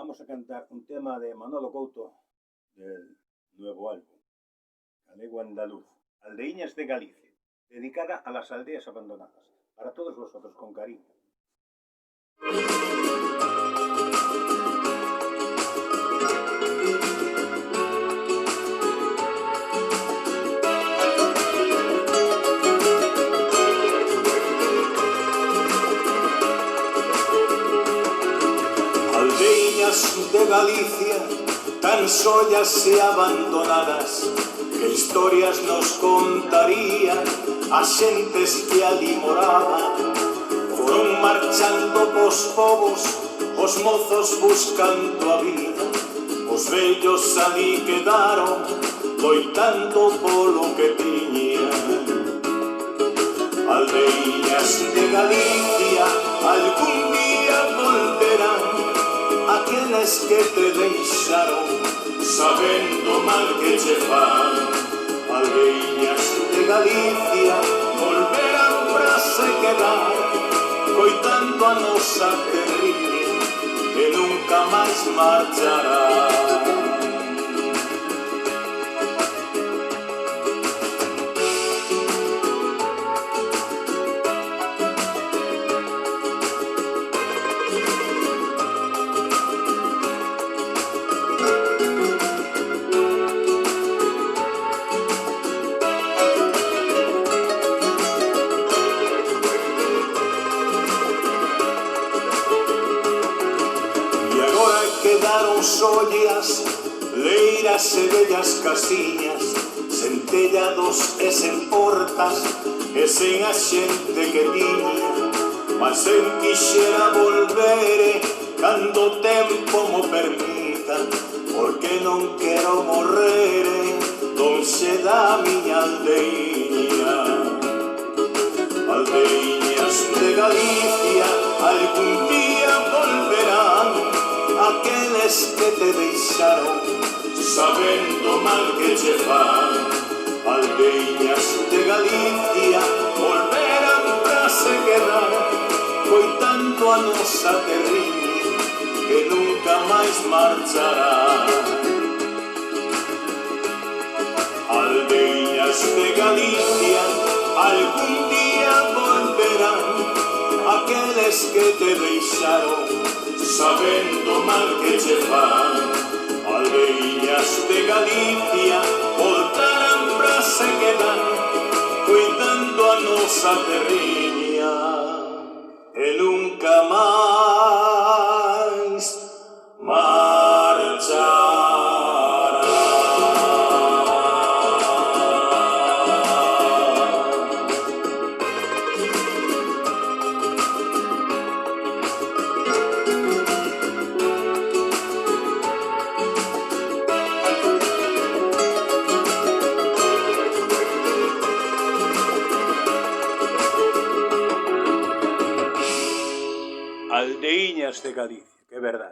vamos a cantar un tema de Manolo Couto del nuevo álbum, Galego Andaluz, Aldeíñas de Galicia, dedicada a las aldeas abandonadas, para todos vosotros, con cariño. Aldeíñas de Galicia, tan sollas e abandonadas, que historias nos contarían as xentes que ali moraban. Foron marchando pos povos, os mozos buscando a vida, os vellos ali quedaron, loitando polo que tiñan. Aldeíñas de Galicia, algún día volverán, aqueles que te deixaron, sabendo mal que che fan. Aldeíñas de Galicia, volverán para se quedar, coitando a nosa terrible, que nunca máis marchará. Quedaron sollas, leiras e bellas casiñas, sen tellados e sen portas, e sen a xente que tiña. Mas en quixera volvere, cando o tempo mo permita, porque non quero morrere lonxe da miña aldeiña. Aldeíñas de Galicia, algún día volverán, aqueles que te deixaron, sabendo mal que che fan. Aldeíñas de Galicia, volverán para se quedar, coitando a nosa terrible, que nunca máis marchará. Aldeíñas de Galicia, algún día volverán, aqueles que te deixaron, sabendo mal que che fan. Aldeíñas de Galicia, voltarán para se quedar, cuidando a nosa terriña, e nunca máis marchará. Aldeíñas de Galicia, que verdade.